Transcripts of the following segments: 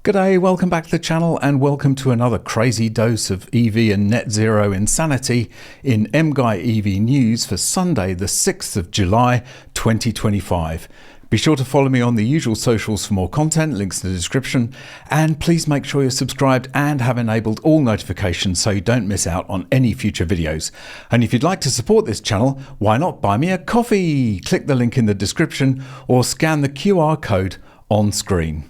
G'day, welcome back to the channel and welcome to another crazy dose of EV and net zero insanity in MGUY EV News for Sunday the 6th of July 2025. Be sure to follow me on the usual socials for more content, links in the description, and please make sure you're subscribed and have enabled all notifications so you don't miss out on any future videos. And if you'd like to support this channel, why not buy me a coffee? Click the link in the description or scan the QR code on screen.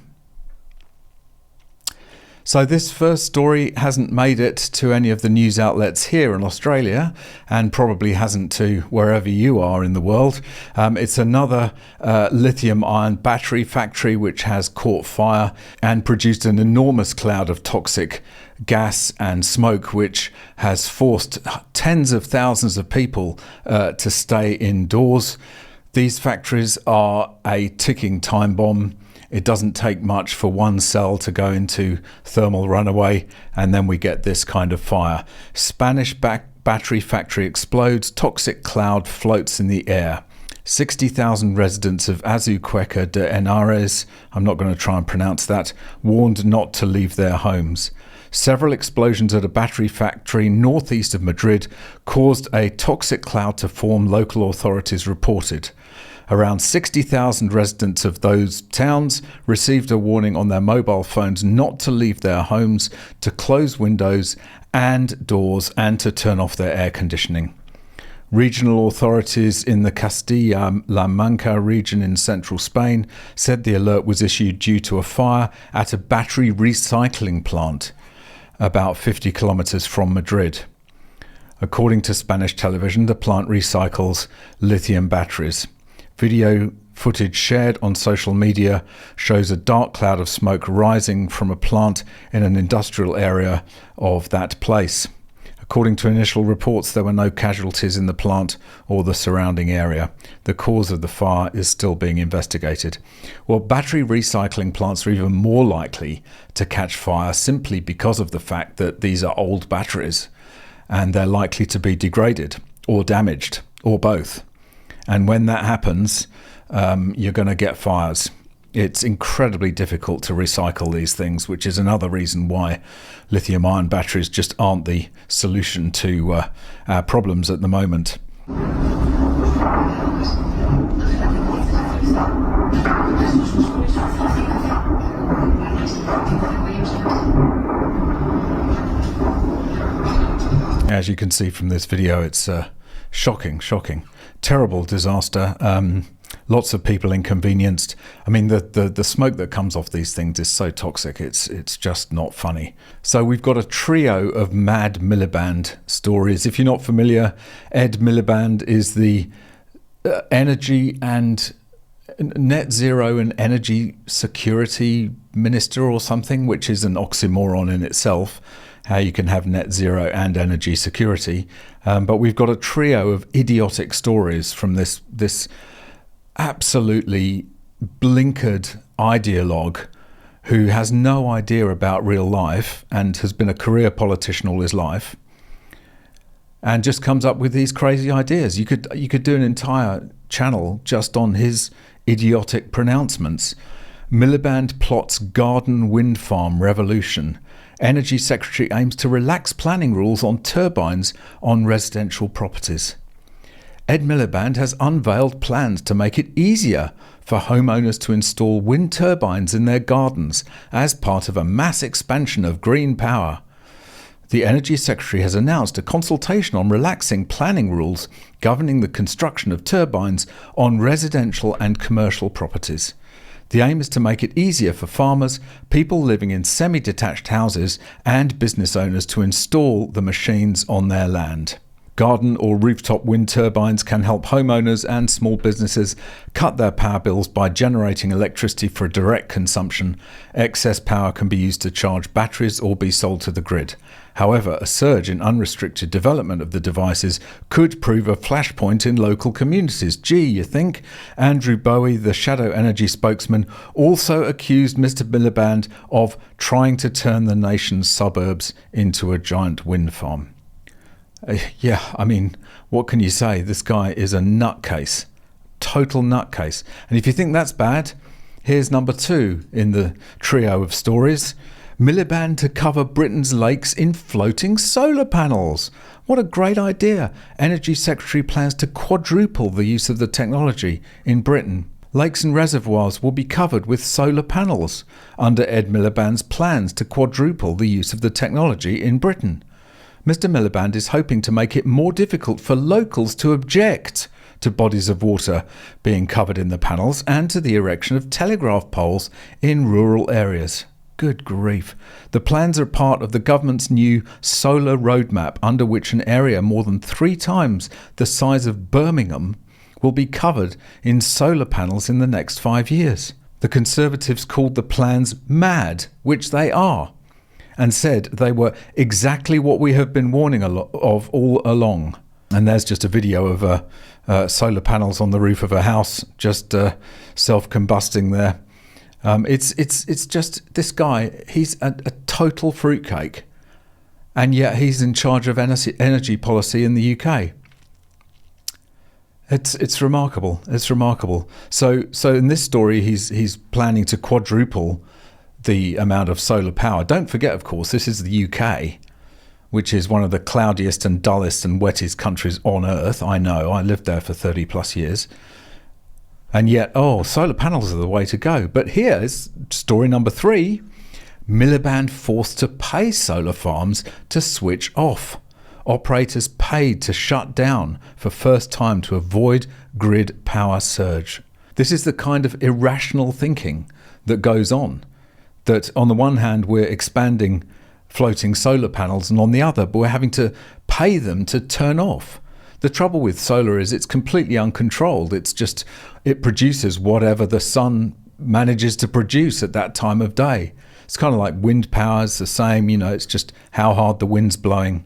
So this first story hasn't made it to any of the news outlets here in Australia and probably hasn't to wherever you are in the world. It's another lithium ion battery factory which has caught fire and produced an enormous cloud of toxic gas and smoke, which has forced tens of thousands of people to stay indoors. These factories are a ticking time bomb. It doesn't take much for one cell to go into thermal runaway, and then we get this kind of fire. Spanish battery factory explodes, toxic cloud floats in the air. 60,000 residents of Azuqueca de Henares, I'm not going to try and pronounce that, warned not to leave their homes. Several explosions at a battery factory northeast of Madrid caused a toxic cloud to form, local authorities reported. Around 60,000 residents of those towns received a warning on their mobile phones not to leave their homes, to close windows and doors, and to turn off their air conditioning. Regional authorities in the Castilla-La Mancha region in central Spain said the alert was issued due to a fire at a battery recycling plant about 50 kilometers from Madrid. According to Spanish television, the plant recycles lithium batteries. Video footage shared on social media shows a dark cloud of smoke rising from a plant in an industrial area of that place. According to initial reports, there were no casualties in the plant or the surrounding area. The cause of the fire is still being investigated. Well, battery recycling plants are even more likely to catch fire simply because of the fact that these are old batteries and they're likely to be degraded or damaged or both. And when that happens, you're going to get fires. It's incredibly difficult to recycle these things, which is another reason why lithium-ion batteries just aren't the solution to our problems at the moment. As you can see from this video, it's shocking. Terrible disaster. Lots of people inconvenienced. I mean, the smoke that comes off these things is so toxic, it's just not funny. So we've got a trio of mad Miliband stories. If you're not familiar, Ed Miliband is the energy and net zero and energy security minister or something, which is an oxymoron in itself, how you can have net zero and energy security. But we've got a trio of idiotic stories from this absolutely blinkered ideologue who has no idea about real life and has been a career politician all his life and just comes up with these crazy ideas. You could do an entire channel just on his idiotic pronouncements. Miliband plots garden wind farm revolution. Energy Secretary aims to relax planning rules on turbines on residential properties. Ed Miliband has unveiled plans to make it easier for homeowners to install wind turbines in their gardens as part of a mass expansion of green power. The Energy Secretary has announced a consultation on relaxing planning rules governing the construction of turbines on residential and commercial properties. The aim is to make it easier for farmers, people living in semi-detached houses, and business owners to install the machines on their land. Garden or rooftop wind turbines can help homeowners and small businesses cut their power bills by generating electricity for direct consumption. Excess power can be used to charge batteries or be sold to the grid. However, a surge in unrestricted development of the devices could prove a flashpoint in local communities. Gee, you think? Andrew Bowie, the Shadow Energy spokesman, also accused Mr. Miliband of trying to turn the nation's suburbs into a giant wind farm. Yeah, I mean, what can you say? This guy is a nutcase, total nutcase. And if you think that's bad, Here's number 2 in the trio of stories. Miliband to cover Britain's lakes in floating solar panels. What a great idea. Energy Secretary plans to quadruple the use of the technology in Britain. Lakes and reservoirs will be covered with solar panels under Ed Miliband's plans to quadruple the use of the technology in Britain. Mr. Miliband is hoping to make it more difficult for locals to object to bodies of water being covered in the panels and to the erection of telegraph poles in rural areas. Good grief. The plans are part of the government's new solar roadmap, under which an area more than 3 times the size of Birmingham will be covered in solar panels in the next 5 years. The Conservatives called the plans mad, which they are, and said they were exactly what we have been warning of all along. And there's just a video of solar panels on the roof of a house, just self-combusting there. It's just this guy. He's a total fruitcake, and yet he's in charge of energy policy in the UK. It's remarkable. It's remarkable. So in this story, he's planning to quadruple the amount of solar power. Don't forget, of course, this is the UK, which is one of the cloudiest and dullest and wettest countries on earth. I know. I lived there for 30 plus years. And yet, solar panels are the way to go. But here's story number 3. Miliband forced to pay solar farms to switch off. Operators paid to shut down for first time to avoid grid power surge. This is the kind of irrational thinking that goes on. That on the one hand, we're expanding floating solar panels, and on the other, we're having to pay them to turn off. The trouble with solar is it's completely uncontrolled. It produces whatever the sun manages to produce at that time of day. It's kind of like wind power. It's the same, it's just how hard the wind's blowing.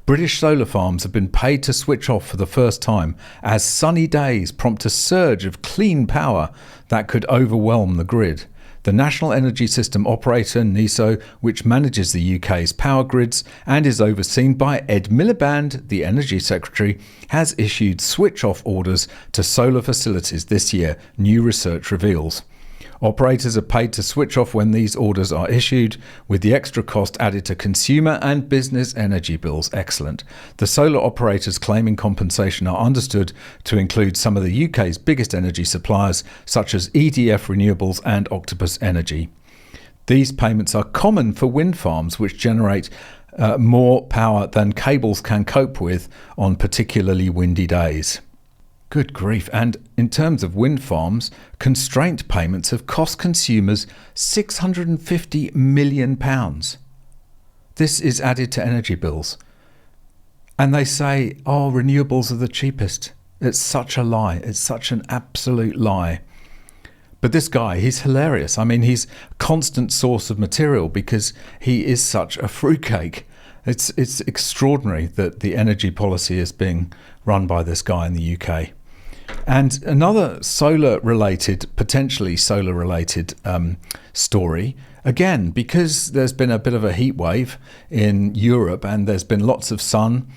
British solar farms have been paid to switch off for the first time as sunny days prompt a surge of clean power that could overwhelm the grid. The National Energy System Operator, NESO, which manages the UK's power grids and is overseen by Ed Miliband, the Energy Secretary, has issued switch-off orders to solar facilities this year, new research reveals. Operators are paid to switch off when these orders are issued, with the extra cost added to consumer and business energy bills. Excellent. The solar operators claiming compensation are understood to include some of the UK's biggest energy suppliers, such as EDF Renewables and Octopus Energy. These payments are common for wind farms, which generate more power than cables can cope with on particularly windy days. Good grief. And in terms of wind farms, constraint payments have cost consumers £650 million. This is added to energy bills. And they say, renewables are the cheapest. It's such a lie. It's such an absolute lie. But this guy, he's hilarious. I mean, he's a constant source of material because he is such a fruitcake. It's extraordinary that the energy policy is being run by this guy in the UK. And another potentially solar-related story, again, because there's been a bit of a heat wave in Europe and there's been lots of sun,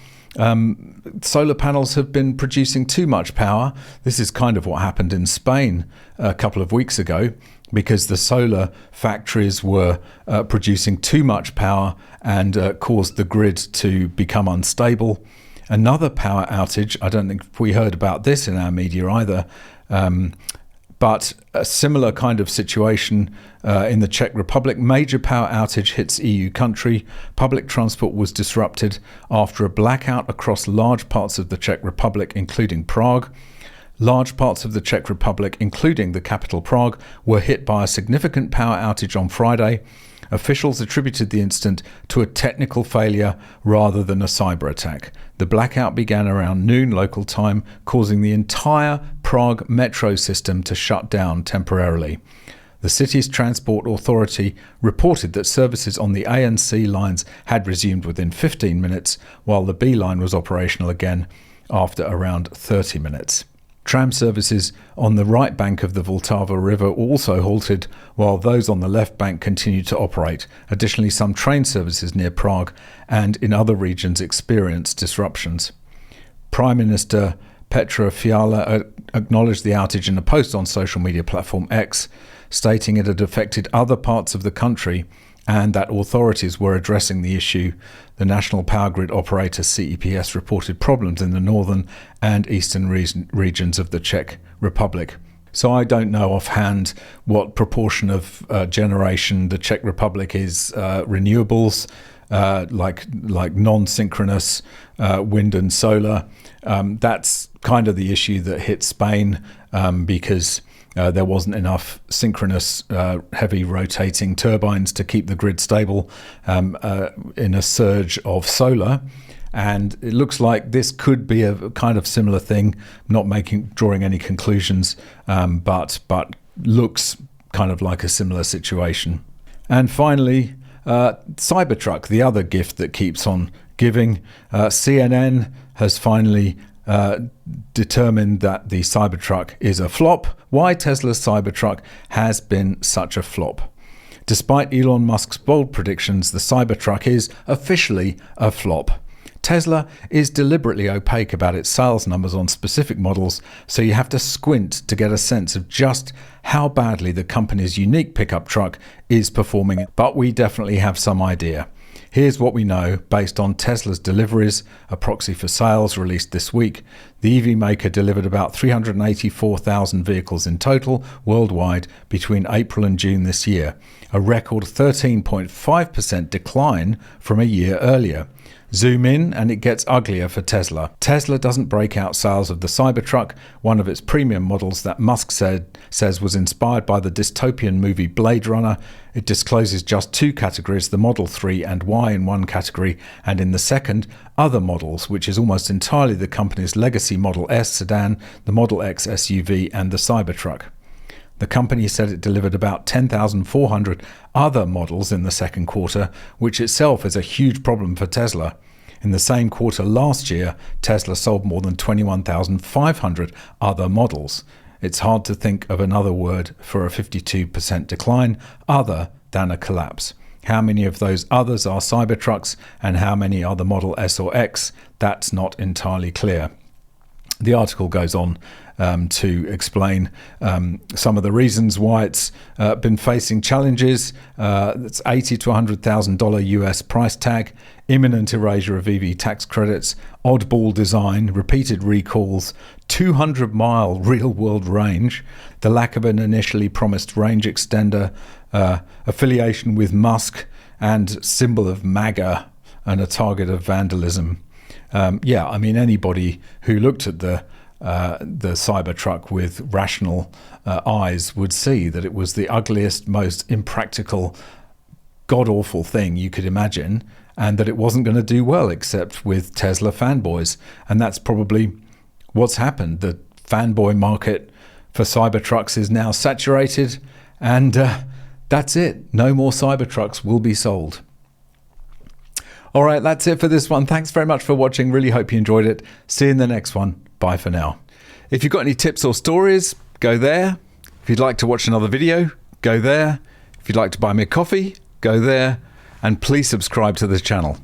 solar panels have been producing too much power. This is kind of what happened in Spain a couple of weeks ago, because the solar factories were producing too much power and caused the grid to become unstable. Another power outage, I don't think we heard about this in our media either, but a similar kind of situation in the Czech Republic. Major power outage hits EU country. Public transport was disrupted after a blackout across large parts of the Czech Republic, including Prague. Large parts of the Czech Republic, including the capital Prague, were hit by a significant power outage on Friday. Officials attributed the incident to a technical failure rather than a cyber attack. The blackout began around noon local time, causing the entire Prague metro system to shut down temporarily. The city's transport authority reported that services on the A and C lines had resumed within 15 minutes, while the B line was operational again after around 30 minutes. Tram services on the right bank of the Vltava River also halted, while those on the left bank continued to operate. Additionally, some train services near Prague and in other regions experienced disruptions. Prime Minister Petr Fiala acknowledged the outage in a post on social media platform X, stating it had affected other parts of the country and that authorities were addressing the issue. The national power grid operator CEPS reported problems in the northern and eastern regions of the Czech Republic. So I don't know offhand what proportion of generation the Czech Republic is renewables, like non-synchronous wind and solar. That's kind of the issue that hit Spain because there wasn't enough synchronous heavy rotating turbines to keep the grid stable in a surge of solar. And it looks like this could be a kind of similar thing. I'm not drawing any conclusions, but looks kind of like a similar situation. And finally, Cybertruck, the other gift that keeps on giving. CNN has finally determined that the Cybertruck is a flop. Why Tesla's Cybertruck has been such a flop. Despite Elon Musk's bold predictions, the Cybertruck is officially a flop. Tesla is deliberately opaque about its sales numbers on specific models, so you have to squint to get a sense of just how badly the company's unique pickup truck is performing, but we definitely have some idea. Here's what we know based on Tesla's deliveries, a proxy for sales released this week. The EV maker delivered about 384,000 vehicles in total worldwide between April and June this year, a record 13.5% decline from a year earlier. Zoom in and it gets uglier for Tesla. Tesla doesn't break out sales of the Cybertruck, one of its premium models that Musk says was inspired by the dystopian movie Blade Runner. It discloses just two categories, the Model 3 and Y in one category, and in the second, other models, which is almost entirely the company's legacy Model S sedan, the Model X SUV, and the Cybertruck. The company said it delivered about 10,400 other models in the second quarter, which itself is a huge problem for Tesla. In the same quarter last year, Tesla sold more than 21,500 other models. It's hard to think of another word for a 52% decline other than a collapse. How many of those others are Cybertrucks and how many are the Model S or X? That's not entirely clear. The article goes on to explain some of the reasons why it's been facing challenges. It's $80,000 to $100,000 US price tag, imminent erasure of EV tax credits, oddball design, repeated recalls, 200-mile real-world range, the lack of an initially promised range extender, affiliation with Musk, and symbol of MAGA and a target of vandalism. Anybody who looked at the Cybertruck with rational eyes would see that it was the ugliest, most impractical, god-awful thing you could imagine, and that it wasn't going to do well except with Tesla fanboys. And that's probably what's happened. The fanboy market for Cybertrucks is now saturated, and that's it. No more Cybertrucks will be sold. All right, that's it for this one. Thanks very much for watching. Really hope you enjoyed it. See you in the next one. Bye for now. If you've got any tips or stories, go there. If you'd like to watch another video, go there. If you'd like to buy me a coffee, go there. And please subscribe to this channel.